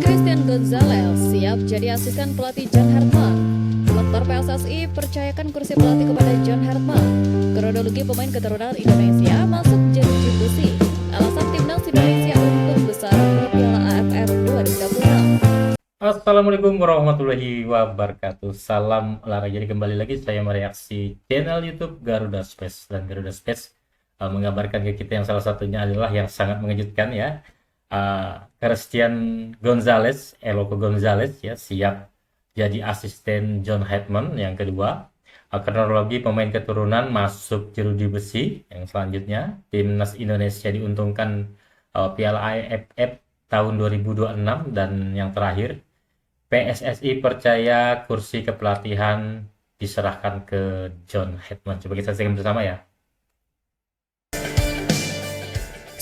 Christian Gonzalez siap jadi asisten pelatih John Hartman. Lektor PSSI percayakan kursi pelatih kepada John Hartman. Kronologi pemain keturunan Indonesia masuk jeruji besi. Alasan timnas Indonesia untuk besar Piala AFF 2026. Assalamualaikum warahmatullahi wabarakatuh. Salam olahraga. Jadi kembali lagi saya mereaksi channel YouTube Garuda Space, dan Garuda Space mengabarkan ke kita yang salah satunya adalah yang sangat mengejutkan ya. Christian Gonzalez, Eloko Gonzalez ya, siap jadi asisten John Hartman. Yang kedua, kronologi pemain keturunan masuk jeruji besi. Yang selanjutnya, timnas Indonesia diuntungkan Piala AFF tahun 2026. Dan yang terakhir, PSSI percaya kursi kepelatihan diserahkan ke John Hartman. Coba kita saksikan bersama ya.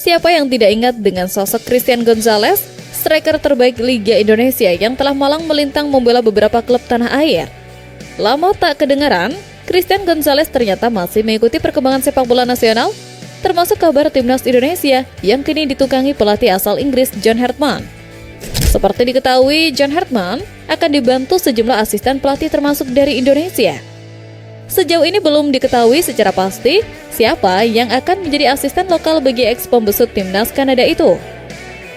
Siapa yang tidak ingat dengan sosok Christian Gonzalez, striker terbaik Liga Indonesia yang telah malang melintang membela beberapa klub tanah air. Lama tak kedengaran, Christian Gonzalez ternyata masih mengikuti perkembangan sepak bola nasional, termasuk kabar timnas Indonesia yang kini ditukangi pelatih asal Inggris John Hartman. Seperti diketahui, John Hartman akan dibantu sejumlah asisten pelatih termasuk dari Indonesia. Sejauh ini belum diketahui secara pasti siapa yang akan menjadi asisten lokal bagi ex-pembesut timnas Kanada itu.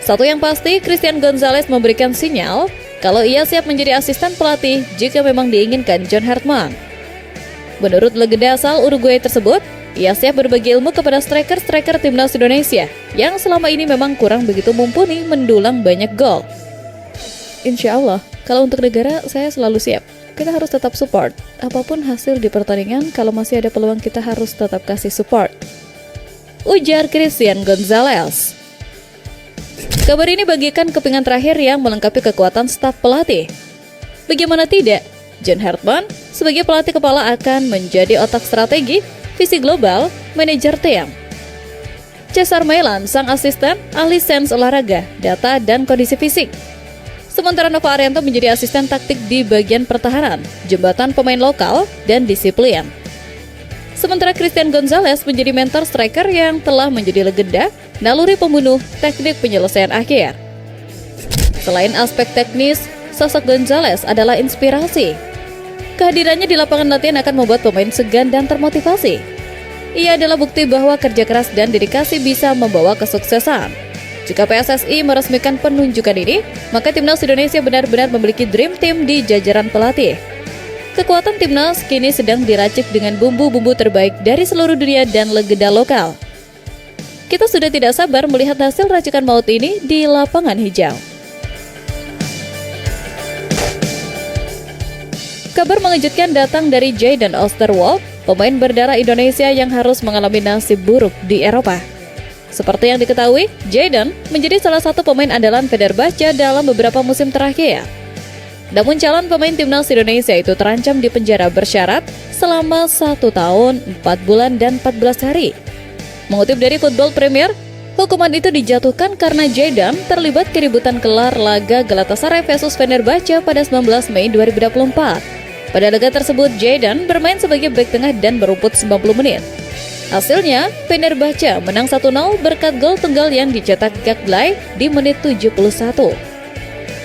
Satu yang pasti, Christian Gonzalez memberikan sinyal kalau ia siap menjadi asisten pelatih jika memang diinginkan John Hartman. Menurut legenda asal Uruguay tersebut, ia siap berbagi ilmu kepada striker-striker timnas Indonesia yang selama ini memang kurang begitu mumpuni mendulang banyak gol. Insya Allah, kalau untuk negara saya selalu siap. Kita harus tetap support. Apapun hasil di pertandingan, kalau masih ada peluang kita harus tetap kasih support, ujar Christian Gonzalez. Kabar ini bagikan kepingan terakhir yang melengkapi kekuatan staf pelatih. Bagaimana tidak, John Hartman sebagai pelatih kepala akan menjadi otak strategi, visi global, manajer tim. Cesar Mailan, sang asisten, ahli sains olahraga, data, dan kondisi fisik. Sementara Nova Arianto menjadi asisten taktik di bagian pertahanan, jembatan pemain lokal, dan disiplin. Sementara Christian Gonzalez menjadi mentor striker yang telah menjadi legenda, naluri pembunuh, teknik penyelesaian akhir. Selain aspek teknis, sosok Gonzalez adalah inspirasi. Kehadirannya di lapangan latihan akan membuat pemain segan dan termotivasi. Ia adalah bukti bahwa kerja keras dan dedikasi bisa membawa kesuksesan. Jika PSSI meresmikan penunjukan ini, maka timnas Indonesia benar-benar memiliki dream team di jajaran pelatih. Kekuatan timnas kini sedang diracik dengan bumbu-bumbu terbaik dari seluruh dunia dan legenda lokal. Kita sudah tidak sabar melihat hasil racikan maut ini di lapangan hijau. Kabar mengejutkan datang dari Jayden Oosterwolde, pemain berdarah Indonesia yang harus mengalami nasib buruk di Eropa. Seperti yang diketahui, Jayden menjadi salah satu pemain andalan Fenerbahce dalam beberapa musim terakhir. Namun calon pemain timnas Indonesia itu terancam di penjara bersyarat selama 1 tahun, 4 bulan, dan 14 hari. Mengutip dari Football Premier, hukuman itu dijatuhkan karena Jayden terlibat keributan gelar laga Galatasaray versus Fenerbahce pada 19 Mei 2024. Pada laga tersebut, Jayden bermain sebagai bek tengah dan berumput 90 menit. Hasilnya, Fenerbahce menang 1-0 berkat gol tunggal yang dicetak Gaglay di menit 71.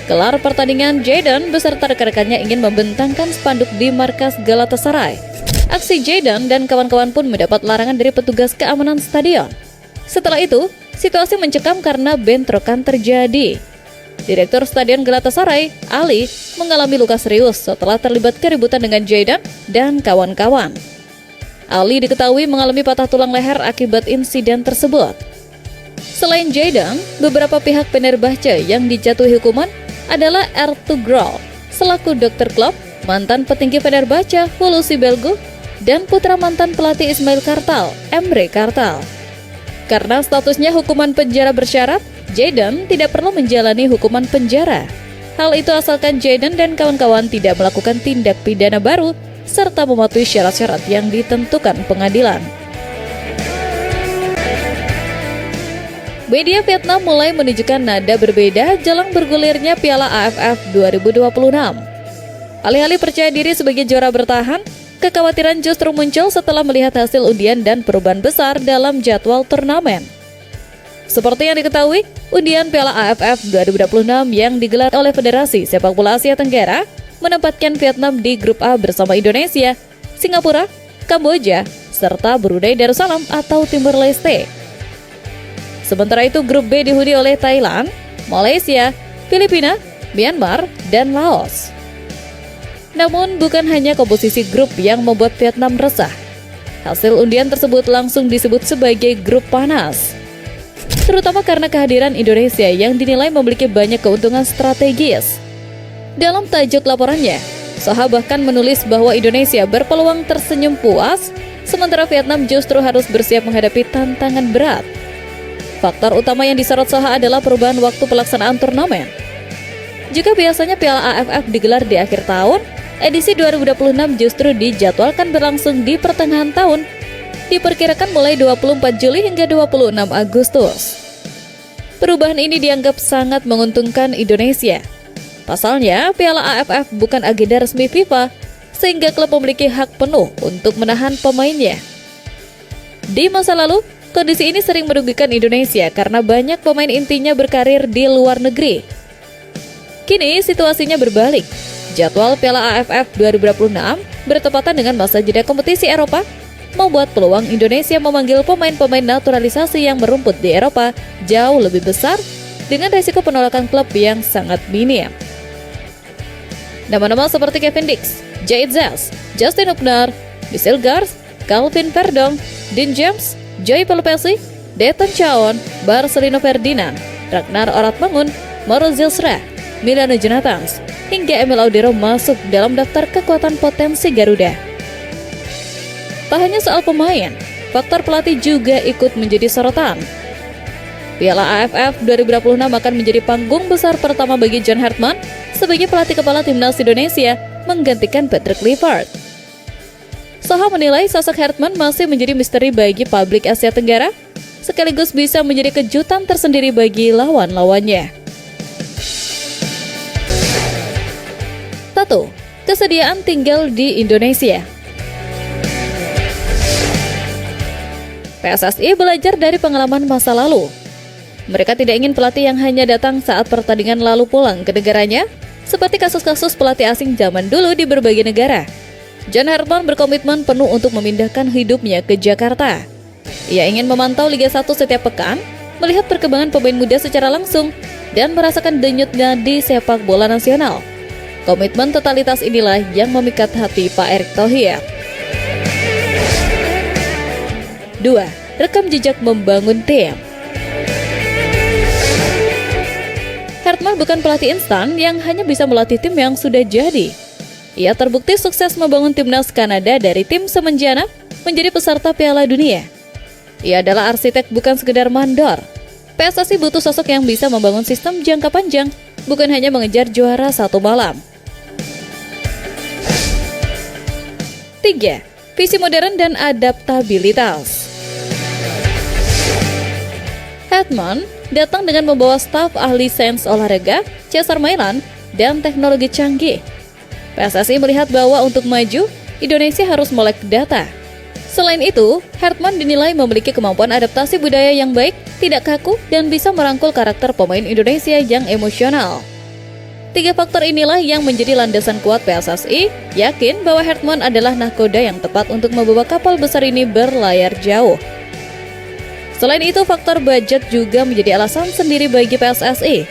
Kelar pertandingan, Jayden beserta rekan-rekannya ingin membentangkan spanduk di markas Galatasaray. Aksi Jayden dan kawan-kawan pun mendapat larangan dari petugas keamanan stadion. Setelah itu, situasi mencekam karena bentrokan terjadi. Direktur Stadion Galatasaray, Ali, mengalami luka serius setelah terlibat keributan dengan Jayden dan kawan-kawan. Ali diketahui mengalami patah tulang leher akibat insiden tersebut. Selain Jayden, beberapa pihak Fenerbahce yang dijatuhi hukuman adalah Ertugrul, selaku dokter klub, mantan petinggi Fenerbahce Hulusi Belgu, dan putra mantan pelatih Ismail Kartal, Emre Kartal. Karena statusnya hukuman penjara bersyarat, Jayden tidak perlu menjalani hukuman penjara. Hal itu asalkan Jayden dan kawan-kawan tidak melakukan tindak pidana baru serta mematuhi syarat-syarat yang ditentukan pengadilan. Media Vietnam mulai menunjukkan nada berbeda jelang bergulirnya Piala AFF 2026. Alih-alih percaya diri sebagai juara bertahan, kekhawatiran justru muncul setelah melihat hasil undian dan perubahan besar dalam jadwal turnamen. Seperti yang diketahui, undian Piala AFF 2026 yang digelar oleh Federasi Sepak Bola Asia Tenggara menempatkan Vietnam di grup A bersama Indonesia, Singapura, Kamboja, serta Brunei Darussalam atau Timur Leste. Sementara itu grup B dihuni oleh Thailand, Malaysia, Filipina, Myanmar, dan Laos. Namun bukan hanya komposisi grup yang membuat Vietnam resah. Hasil undian tersebut langsung disebut sebagai grup panas. Terutama karena kehadiran Indonesia yang dinilai memiliki banyak keuntungan strategis. Dalam tajuk laporannya, Soha bahkan menulis bahwa Indonesia berpeluang tersenyum puas, sementara Vietnam justru harus bersiap menghadapi tantangan berat. Faktor utama yang disorot Soha adalah perubahan waktu pelaksanaan turnamen. Jika biasanya Piala AFF digelar di akhir tahun, edisi 2026 justru dijadwalkan berlangsung di pertengahan tahun, diperkirakan mulai 24 Juli hingga 26 Agustus. Perubahan ini dianggap sangat menguntungkan Indonesia. Pasalnya, Piala AFF bukan agenda resmi FIFA, sehingga klub memiliki hak penuh untuk menahan pemainnya. Di masa lalu, kondisi ini sering merugikan Indonesia karena banyak pemain intinya berkarir di luar negeri. Kini situasinya berbalik. Jadwal Piala AFF 2026 bertepatan dengan masa jeda kompetisi Eropa, membuat peluang Indonesia memanggil pemain-pemain naturalisasi yang merumput di Eropa jauh lebih besar dengan resiko penolakan klub yang sangat minim. Nama-nama seperti Kevin Dix, Jait Zas, Justin Hubner, Michel Gars, Calvin Verdong, Dean James, Joey Pelopesi, Deton Chaon, Marcelino Ferdinand, Ragnar Oratmangun, Mauro Zilstra, Milano Jonathans, hingga Emil Audero masuk dalam daftar kekuatan potensi Garuda. Tak hanya soal pemain, faktor pelatih juga ikut menjadi sorotan. Piala AFF 2026 akan menjadi panggung besar pertama bagi John Hartman sebagai pelatih kepala timnas Indonesia menggantikan Patrick Clifford. Soha menilai sosok Hartman masih menjadi misteri bagi publik Asia Tenggara, sekaligus bisa menjadi kejutan tersendiri bagi lawan-lawannya. 1. Kesediaan tinggal di Indonesia. PSSI belajar dari pengalaman masa lalu. Mereka tidak ingin pelatih yang hanya datang saat pertandingan lalu pulang ke negaranya, seperti kasus-kasus pelatih asing zaman dulu di berbagai negara. John Hartman berkomitmen penuh untuk memindahkan hidupnya ke Jakarta. Ia ingin memantau Liga 1 setiap pekan, melihat perkembangan pemain muda secara langsung, dan merasakan denyutnya di sepak bola nasional. Komitmen totalitas inilah yang memikat hati Pak Erick Thohir. 2. Rekam jejak membangun tim. Hartman bukan pelatih instan yang hanya bisa melatih tim yang sudah jadi. Ia terbukti sukses membangun timnas Kanada dari tim semenjana menjadi peserta Piala Dunia. Ia adalah arsitek bukan sekedar mandor. PSSI butuh sosok yang bisa membangun sistem jangka panjang, bukan hanya mengejar juara satu malam. 3. Visi modern dan adaptabilitas. Hartman datang dengan membawa staf ahli sains olahraga, Cesar Mailan, dan teknologi canggih. PSSI melihat bahwa untuk maju, Indonesia harus melek data. Selain itu, Hartman dinilai memiliki kemampuan adaptasi budaya yang baik, tidak kaku, dan bisa merangkul karakter pemain Indonesia yang emosional. 3 faktor inilah yang menjadi landasan kuat PSSI, yakin bahwa Hartman adalah nahkoda yang tepat untuk membawa kapal besar ini berlayar jauh. Selain itu, faktor budget juga menjadi alasan sendiri bagi PSSI.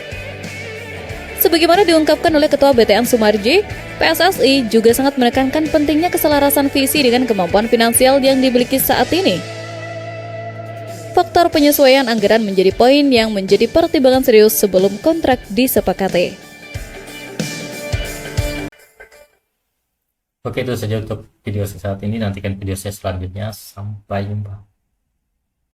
Sebagaimana diungkapkan oleh Ketua BTN Sumarji, PSSI juga sangat menekankan pentingnya keselarasan visi dengan kemampuan finansial yang dimiliki saat ini. Faktor penyesuaian anggaran menjadi poin yang menjadi pertimbangan serius sebelum kontrak disepakati. Oke, itu saja untuk video saya saat ini. Nantikan video saya selanjutnya. Sampai jumpa.